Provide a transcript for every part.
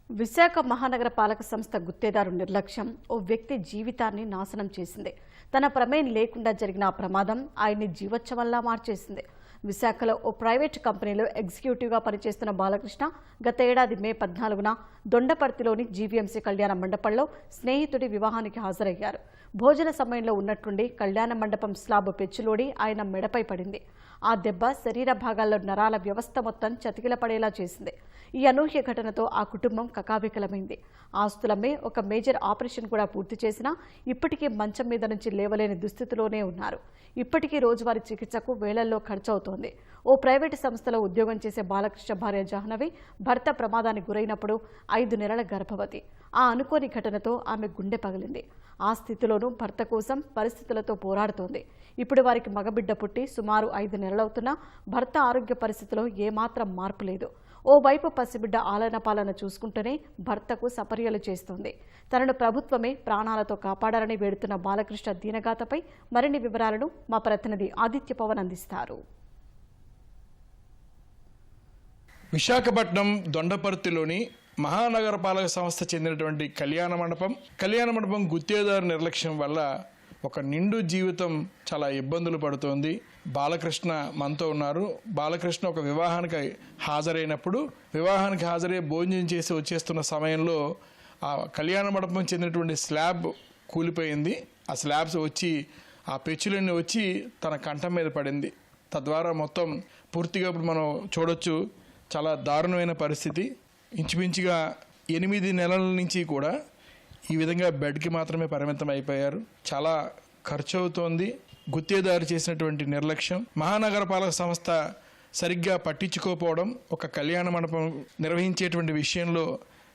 విశాఖ మహానగర పాలక సంస్థ గుత్తేదారు నిర్లక్ష్యం ఓ వ్యక్తి జీవితాన్ని నాశనం చేసింది. తన ప్రమేయం లేకుండా జరిగిన ఆ ప్రమాదం ఆయన్ని జీవోత్సవంలా మార్చేసింది. విశాఖలో ఓ ప్రైవేట్ కంపెనీలో ఎగ్జిక్యూటివ్గా పనిచేస్తున్న బాలకృష్ణ గత ఏడాది మే 14న దొండపర్తిలోని జీవీఎంసీ కళ్యాణ మండపంలో స్నేహితుడి వివాహానికి హాజరయ్యారు. భోజన సమయంలో ఉన్నట్టుండి కళ్యాణ మండపం స్లాబ్ పెచ్చులోడి ఆయన మెడపై పడింది. ఆ దెబ్బ శరీర భాగాల్లో నరాల వ్యవస్థ మొత్తం చతికిలపడేలా చేసింది. ఈ అనూహ్య ఘటనతో ఆ కుటుంబం కకావికలమైంది. ఆస్తులమ్మే ఒక మేజర్ ఆపరేషన్ కూడా పూర్తి చేసినా ఇప్పటికీ మంచం మీద నుంచి లేవలేని దుస్థితిలోనే ఉన్నారు. ఇప్పటికీ రోజువారీ చికిత్సకు వేలల్లో ఖర్చవుతోంది. ఓ ప్రైవేటు సంస్థలో ఉద్యోగం చేసే బాలకృష్ణ భార్య జాహ్నవి భర్త ప్రమాదానికి గురైనప్పుడు 5 నెలల గర్భవతి. ఆ అనుకోని ఘటనతో ఆమె గుండె పగిలింది. ఆ స్థితిలోనూ భర్త కోసం పరిస్థితులతో పోరాడుతోంది. ఇప్పుడు వారికి మగబిడ్డ పుట్టి సుమారు 5 నెలలవుతున్నా భర్త ఆరోగ్య పరిస్థితిలో ఏమాత్రం మార్పు లేదు. ఓవైపు పసిబిడ్డ ఆలన పాలన చూసుకుంటూనే భర్తకు సపర్యలు చేస్తోంది. తనను ప్రభుత్వమే ప్రాణాలతో కాపాడాలని వేడుతున్న బాలకృష్ణ దీనగాథపై మరిన్ని వివరాలను మా ప్రతినిధి ఆదిత్య పవన్ అందిస్తారు. విశాఖపట్నం దొండపర్తిలోని మహానగరపాలక సంస్థ చెందినటువంటి కళ్యాణ మండపం గుత్తేదారు నిర్లక్ష్యం వల్ల ఒక నిండు జీవితం చాలా ఇబ్బందులు పడుతోంది. బాలకృష్ణ మనతో ఉన్నారు. బాలకృష్ణ ఒక వివాహానికి హాజరై భోజనం చేసి వచ్చేస్తున్న సమయంలో ఆ కళ్యాణ మండపం చెందినటువంటి స్లాబ్ కూలిపోయింది. ఆ స్లాబ్స్ వచ్చి ఆ పెచ్చులన్నీ వచ్చి తన కంఠం మీద పడింది. తద్వారా మొత్తం పూర్తిగా ఇప్పుడు మనం చూడొచ్చు, చాలా దారుణమైన పరిస్థితి. ఇంచుమించుగా 8 నెలల నుంచి కూడా ఈ విధంగా బెడ్కి మాత్రమే పరిమితం అయిపోయారు. చాలా ఖర్చు అవుతోంది. గుత్తేదారు చేసినటువంటి నిర్లక్ష్యం, మహానగరపాలక సంస్థ సరిగ్గా పట్టించుకోకపోవడం, ఒక కళ్యాణ మండపం నిర్వహించేటువంటి విషయంలో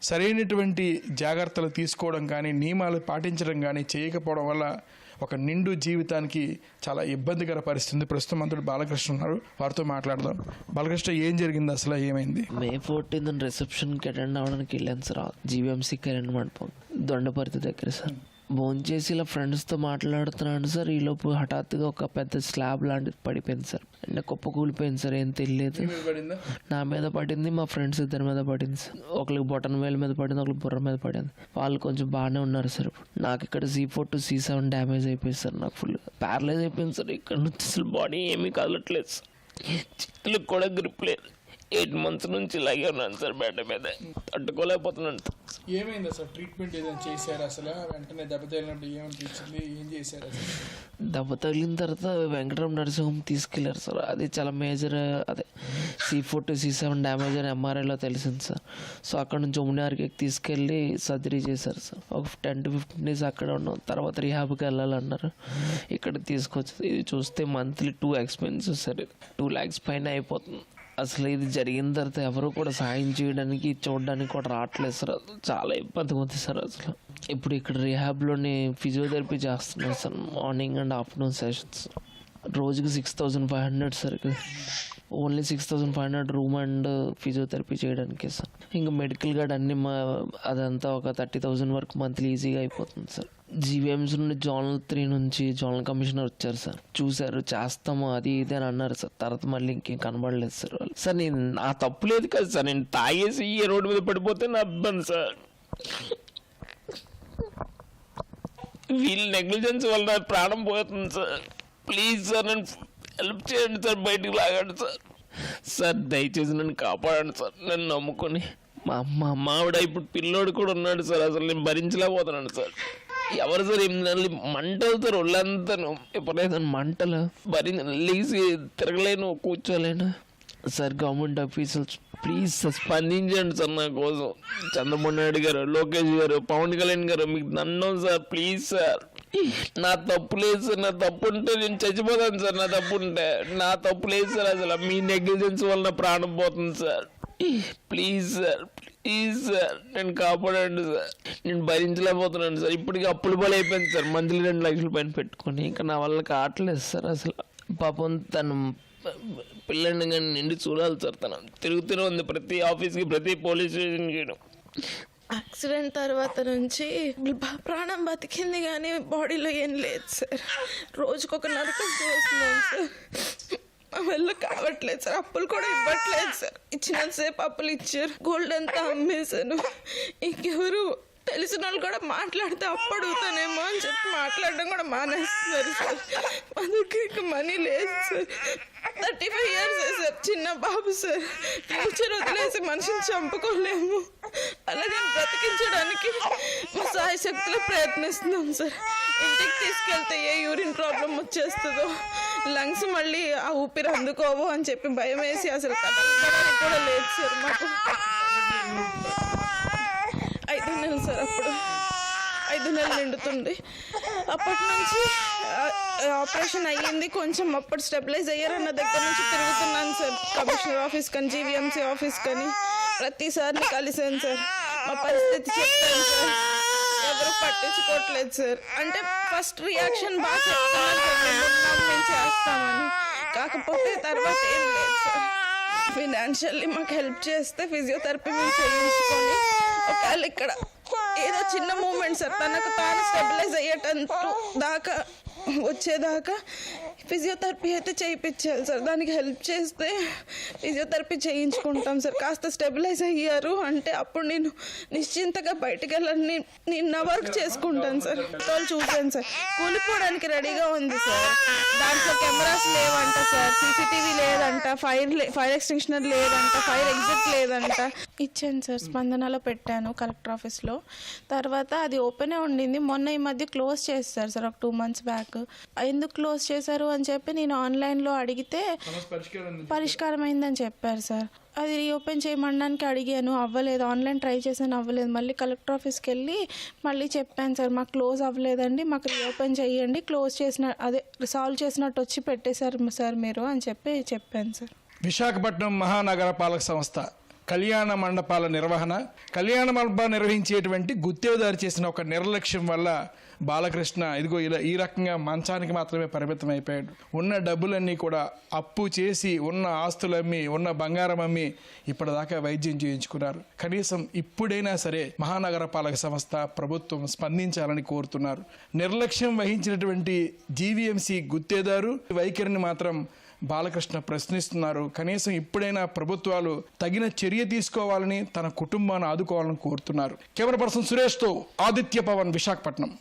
సరైనటువంటి జాగ్రత్తలు తీసుకోవడం కానీ నియమాలు పాటించడం కానీ చేయకపోవడం వల్ల ఒక నిండు జీవితానికి చాలా ఇబ్బందికర పరిస్థితి. ప్రస్తుతం మంత్రుడు బాలకృష్ణ ఉన్నారు, వారితో మాట్లాడదాం. బాలకృష్ణ, ఏం జరిగింది, అసలు ఏమైంది? మే 14 రిసెప్షన్కి అటెండ్ అవ్వడానికి వెళ్ళాను సార్. జీవీఎంసీ కళ్యాణ మండపం దొండపర్తి దగ్గర సార్. భోంచేసి ఇలా ఫ్రెండ్స్తో మాట్లాడుతున్నాను సార్. ఈలోపు హఠాత్తుగా ఒక పెద్ద స్లాబ్ లాంటిది పడిపోయింది సార్. అంటే కుప్ప కూలిపోయింది సార్. ఏం తెలియదు. నా మీద పడింది, మా ఫ్రెండ్స్ ఇద్దరి మీద పడింది సార్. ఒకరికి బొటన్ వేల మీద పడింది, ఒకరికి బుర్ర మీద పడింది. వాళ్ళు కొంచెం బాగానే ఉన్నారు సార్. నాకు ఇక్కడ C4 to C7 డ్యామేజ్ అయిపోయింది సార్. నాకు ఫుల్ ప్యారలైజ్ అయిపోయింది సార్. ఇక్కడ నుంచి అసలు బాడీ ఏమీ కదలట్లేదు సార్. చేతులకు కూడా గ్రిప్ లేదు. 8 months నుంచి ఇలాగే ఉన్నాను సార్. బెడ్ మీద తట్టుకోలేకపోతున్నాను. ఏమైంది అసలు? ట్రీట్మెంట్ ఏదైనా చేశారు? అసలు వెంటనే దెబ్బ తగిలినప్పుడు ఏమనిపించింది? ఏం చేశారు అసలు? దెబ్బ తగిలిన తర్వాత వెంకటరామ నరసింహం తీసుకెళ్లారు సార్. అది చాలా మేజర్, అదే C4 to C7 డ్యామేజ్ అని MRIలో తెలిసింది సార్. సో అక్కడ నుంచి ఉమ్మినార్కి తీసుకెళ్ళి సర్జరీ చేశారు సార్. ఒక 10 to 15 days అక్కడ ఉన్నాం. తర్వాత రిహాబ్కి వెళ్ళాలన్నారు. ఇక్కడ తీసుకొచ్చి ఇది చూస్తే మంత్లీ 2 expenses సార్. 2 lakhs పైన అయిపోతుంది. అసలు ఇది జరిగిన తర్వాత ఎవరు కూడా సాయం చేయడానికి చూడడానికి కూడా రావట్లేదు సార్. చాలా ఇబ్బందిగా ఉంది సార్. అసలు ఇప్పుడు ఇక్కడ రిహాబ్లోని ఫిజియోథెరపీ చేస్తున్నాను sir. Morning and afternoon sessions. రోజుకి 6500 సార్. ఇక్కడ ఓన్లీ 6500 రూమ్ అండ్ ఫిజియోథెరపీ చేయడానికి సార్. ఇంకా మెడికల్ గార్డ్ అన్ని అదంతా ఒక 30,000 వరకు మంత్లీ ఈజీగా అయిపోతుంది సార్. జీవీఎంసీ నుండి జోనల్ 3 నుంచి జోనల్ కమిషనర్ వచ్చారు సార్. చూశారు, చేస్తాము అది ఇది అని అన్నారు సార్. తర్వాత మళ్ళీ ఇంకేం కనబడలేదు సార్. వాళ్ళు సార్, నేను నా తప్పు లేదు కదా సార్. నేను తాగేసి ఈ రోడ్డు మీద పడిపోతే నా ఇబ్బంది సార్. వీళ్ళ నెగ్లిజెన్స్ వల్ల నా ప్రాణం పోతుంది సార్. ప్లీజ్ సార్, నన్ను హెల్ప్ చేయండి సార్. బయటికి లాగండి సార్. సార్ దయచేసి నన్ను కాపాడండి సార్. నన్ను నమ్ముకొని మా మావిడ ఇప్పుడు పిల్లోడు కూడా ఉన్నాడు సార్. అసలు నేను భరించలేకపోతున్నాను సార్. ఎవరు సార్ 8 నెలలు మంటలు సార్. ఒళ్ళంతాను ఎప్పుడైతే మంటలు లేచి తిరగలేను, కూర్చోలేను sir. Government officers please sir స్పందించండి సార్ నా కోసం. చంద్రబాబు నాయుడు గారు, లోకేష్ గారు, పవన్ కళ్యాణ్ గారు, మీకు దండం సార్. ప్లీజ్ సార్, నా తప్పు లేదు సార్. నా తప్పు ఉంటే నేను చచ్చిపోతాను సార్. నా తప్పు ఉంటే నా తప్పు లేదు సార్. అసలు మీ నెగ్లిజెన్స్ వల్ల నా ప్రాణం పోతుంది sir. Please sir, please sir, నేను కాపాడండి సార్. నేను భరించలేకపోతున్నాను సార్. ఇప్పటికీ అప్పులు బలి అయిపోయింది సార్. మంత్లీ 2 లక్షల పైన పెట్టుకొని ఇంకా నా వల్ల కావట్లేదు సార్. అసలు పాపం తను పిల్లని కానీ నిండి చూడాలి సార్. తను తిరుగుతూనే ఉంది ప్రతి ఆఫీస్కి, ప్రతి పోలీస్ స్టేషన్కి. యాక్సిడెంట్ తర్వాత నుంచి ప్రాణం బతికింది కానీ బాడీలో ఏం లేదు సార్. రోజుకొక నరకం చూస్తున్నాను సార్. మా వల్ల కావట్లేదు సార్. అప్పులు కూడా ఇవ్వట్లేదు సార్. ఇచ్చినంతసేపు అప్పులు ఇచ్చారు. గోల్డ్ అంతా అమ్మేశాను. ఇంకెవరు తెలిసిన వాళ్ళు కూడా మాట్లాడితే అప్పు అడుగుతానేమో అని చెప్పి మాట్లాడడం కూడా మానేస్తున్నారు సార్. మా దగ్గర ఇంకా మనీ లేదు సార్. 35 years sir. చిన్న బాబు సార్. ఫ్యూచర్ వదిలేసి మనిషిని చంపుకోలేము. అలాగే బ్రతికించడానికి మా సాయి శక్తిలో ప్రయత్నిస్తున్నాం సార్. ఇంటికి తీసుకెళ్తే ఏ యూరిన్ ప్రాబ్లం వచ్చేస్తుందో, లంగ్స్ మళ్ళీ ఆ ఊపిరి అందుకోవు అని చెప్పి భయం వేసి అసలు కదలడానికి కూడా లేదు సార్. మాకు 5 నెలలు సార్. అప్పుడు 5 నెలలు నిండుతుంది. అప్పటి నుంచి ఆపరేషన్ అయ్యింది. కొంచెం అప్పుడు స్టెబిలైజ్ అయ్యారన్న దగ్గర నుంచి తిరుగుతున్నాను సార్. కమిషనర్ ఆఫీస్ కానీ జీవీఎంసీ ఆఫీస్ కానీ ప్రతిసారి కలిసాను సార్. మా పరిస్థితి చెప్పాను సార్. ఎవరు పట్టించుకోవట్లేదు సార్. అంటే ఫస్ట్ రియాక్షన్ బాగా చెప్తున్నారు సార్, మేము చేస్తామని. కాకపోతే తర్వాత ఏం లేదు సార్. ఫినాన్షియల్లీ మాకు హెల్ప్ చేస్తే ఫిజియోథెరపీ మేము చేయించుకొని ఒకవేళ ఇక్కడ ఏదో చిన్న మూమెంట్ సార్ తనకు తాను స్టెబిలైజ్ అయ్యేటంటూ దాకా వచ్చేదాకా ఫిజియోథెరపీ అయితే చేయించాలి సార్. దానికి హెల్ప్ చేస్తే ఫిజియోథెరపీ చేయించుకుంటాం సార్. కాస్త స్టెబిలైజ్ అయ్యారు అంటే అప్పుడు నేను నిశ్చింతగా బయటకు వెళ్ళాలని నేను నా వర్క్ చేసుకుంటాను సార్. వాళ్ళు చూసాను సార్. కూలిపోవడానికి రెడీగా ఉంది సార్. దాంట్లో కెమెరాస్ లేవంట సార్. సీసీటీవీ లేదంట. ఫైర్ ఎక్స్టెన్షనర్ లేదంట. ఫైర్ ఎగ్జిట్ లేదంట. ఇచ్చాను సార్. స్పందనలో పెట్టాను కలెక్టర్ ఆఫీస్లో. తర్వాత అది ఓపెనే ఉండింది. మొన్న ఈ మధ్య క్లోజ్ చేస్తారు సార్. ఒక 2 months బ్యాక్. ఎందుకు క్లోజ్ చేశారు అని చెప్పి నేను ఆన్లైన్లో అడిగితే పరిష్కారం అయిందని చెప్పారు సార్. అది రీఓపెన్ చేయమనడానికి అడిగాను, అవ్వలేదు. ఆన్లైన్ ట్రై చేశాను, అవ్వలేదు. మళ్ళీ కలెక్టర్ ఆఫీస్కి వెళ్ళి మళ్ళీ చెప్పాను సార్, మాకు క్లోజ్ అవ్వలేదండి, మాకు రీఓపెన్ చేయండి, క్లోజ్ చేసిన అదే సాల్వ్ చేసినట్టు వచ్చి పెట్టేశారు సార్ మీరు అని చెప్పి చెప్పాను సార్. విశాఖపట్నం మహానగర పాలక సంస్థ కళ్యాణ మండపాల నిర్వహణ, కళ్యాణ మండపాలు నిర్వహించేటువంటి గుత్తేదారు చేసిన ఒక నిర్లక్ష్యం వల్ల బాలకృష్ణ ఇదిగో ఇలా ఈ రకంగా మంచానికి మాత్రమే పరిమితం అయిపోయాడు. ఉన్న డబ్బులన్నీ కూడా అప్పు చేసి, ఉన్న ఆస్తులమ్మి, ఉన్న బంగారం అమ్మి ఇప్పటిదాకా వైద్యం చేయించుకున్నారు. కనీసం ఇప్పుడైనా సరే మహానగర పాలక సంస్థ ప్రభుత్వం స్పందించాలని కోరుతున్నారు. నిర్లక్ష్యం వహించినటువంటి జీవీఎంసీ గుత్తేదారు వైఖరిని మాత్రం బాలకృష్ణ ప్రశ్నిస్తున్నారు. కనీసం ఇప్పుడైనా ప్రభుత్వాలు తగిన చర్య తీసుకోవాలని, తన కుటుంబాన్ని ఆదుకోవాలని కోరుతున్నారు. కెమెరా పర్సన్ సురేష్తో ఆదిత్య పవన్, విశాఖపట్నం.